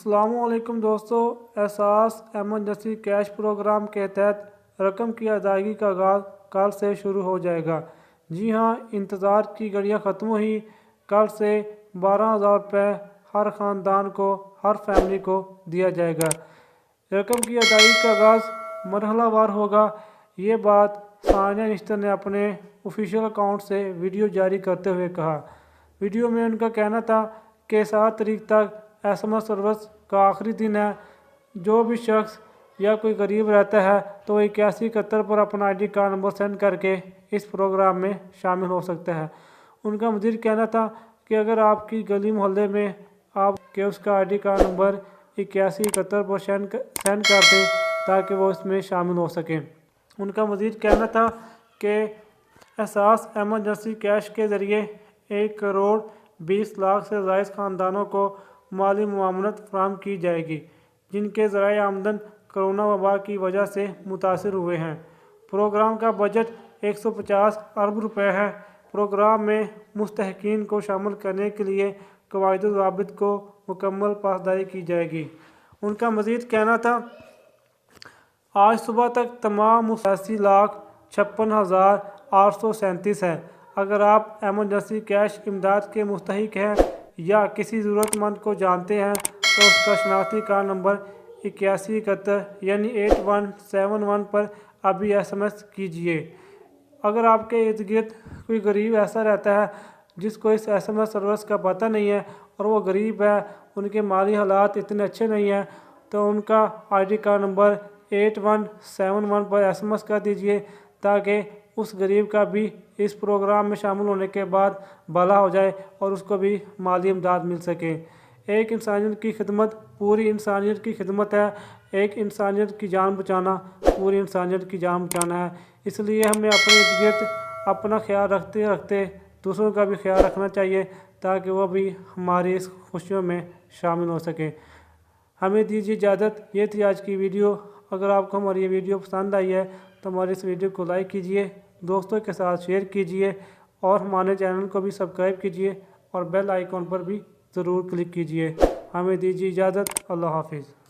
अस्सलाम वालेकुम दोस्तों। एहसास एमरजेंसी कैश प्रोग्राम के तहत रकम की अदायगी का आगाज़ कल से शुरू हो जाएगा। जी हाँ, इंतज़ार की घड़ियाँ ख़त्म हुई। कल से 12,000 रुपये हर ख़ानदान को, हर फैमिली को दिया जाएगा। रकम की अदायगी का आगाज़ मरहलावार होगा। ये बात सानिया निश्तर ने अपने ऑफिशियल अकाउंट से वीडियो जारी करते हुए कहा। वीडियो में उनका कहना था कि 7 तारीख तक SMS सर्विस का आखिरी दिन है। जो भी शख्स या कोई गरीब रहता है तो 8171 पर अपना ID कार्ड नंबर सेंड करके इस प्रोग्राम में शामिल हो सकता है। उनका मज़ीद कहना था कि अगर आपकी गली मोहल्ले में आप के उसका ID कार्ड नंबर 8171 पर सेंड कर दें ताकि वो इसमें शामिल हो सकें। उनका मज़ीद कहना था कि एहसास एमरजेंसी कैश के ज़रिए 1 करोड़ 20 लाख से ज़ायद ख़ानदानों को माली मुआवनत फराहम की जाएगी, जिनके ज़राए आमदन कोरोना वबा की वजह से मुतासिर हुए हैं। प्रोग्राम का बजट 150 अरब रुपये है। प्रोग्राम में मुस्तहक़ीन को शामिल करने के लिए कवायद व ज़वाबित को मुकम्मल पासदारी की जाएगी। उनका मज़ीद कहना था, आज सुबह तक तमाम 86,56,837 है। अगर आप एमरजेंसी कैश इमदाद के मुस्तहिक हैं या किसी ज़रूरतमंद को जानते हैं तो उसका शनाख्ती कार्ड नंबर 8171 यानी 8171 पर अभी SMS कीजिए। अगर आपके इर्द गिर्द कोई गरीब ऐसा रहता है जिसको इस SMS सर्विस का पता नहीं है और वो गरीब है, उनके माली हालात इतने अच्छे नहीं हैं, तो उनका ID कार्ड नंबर 8171 पर SMS कर दीजिए ताकि उस गरीब का भी इस प्रोग्राम में शामिल होने के बाद भला हो जाए और उसको भी माली इमदाद मिल सके। एक इंसानियत की खिदमत पूरी इंसानियत की खिदमत है। एक इंसानियत की जान बचाना पूरी इंसानियत की जान बचाना है। इसलिए हमें अपने इर्द गिर्द अपना ख्याल रखते रखते दूसरों का भी ख्याल रखना चाहिए ताकि वह भी हमारी इस खुशियों में शामिल हो सकें। हमें दीजिए इजाज़त। ये थी आज की वीडियो। अगर आपको हमारी ये वीडियो पसंद आई है तो हमारी इस वीडियो को लाइक कीजिए, दोस्तों के साथ शेयर कीजिए और हमारे चैनल को भी सब्सक्राइब कीजिए और बेल आइकॉन पर भी ज़रूर क्लिक कीजिए। हमें दीजिए इजाज़त। अल्लाह हाफिज़।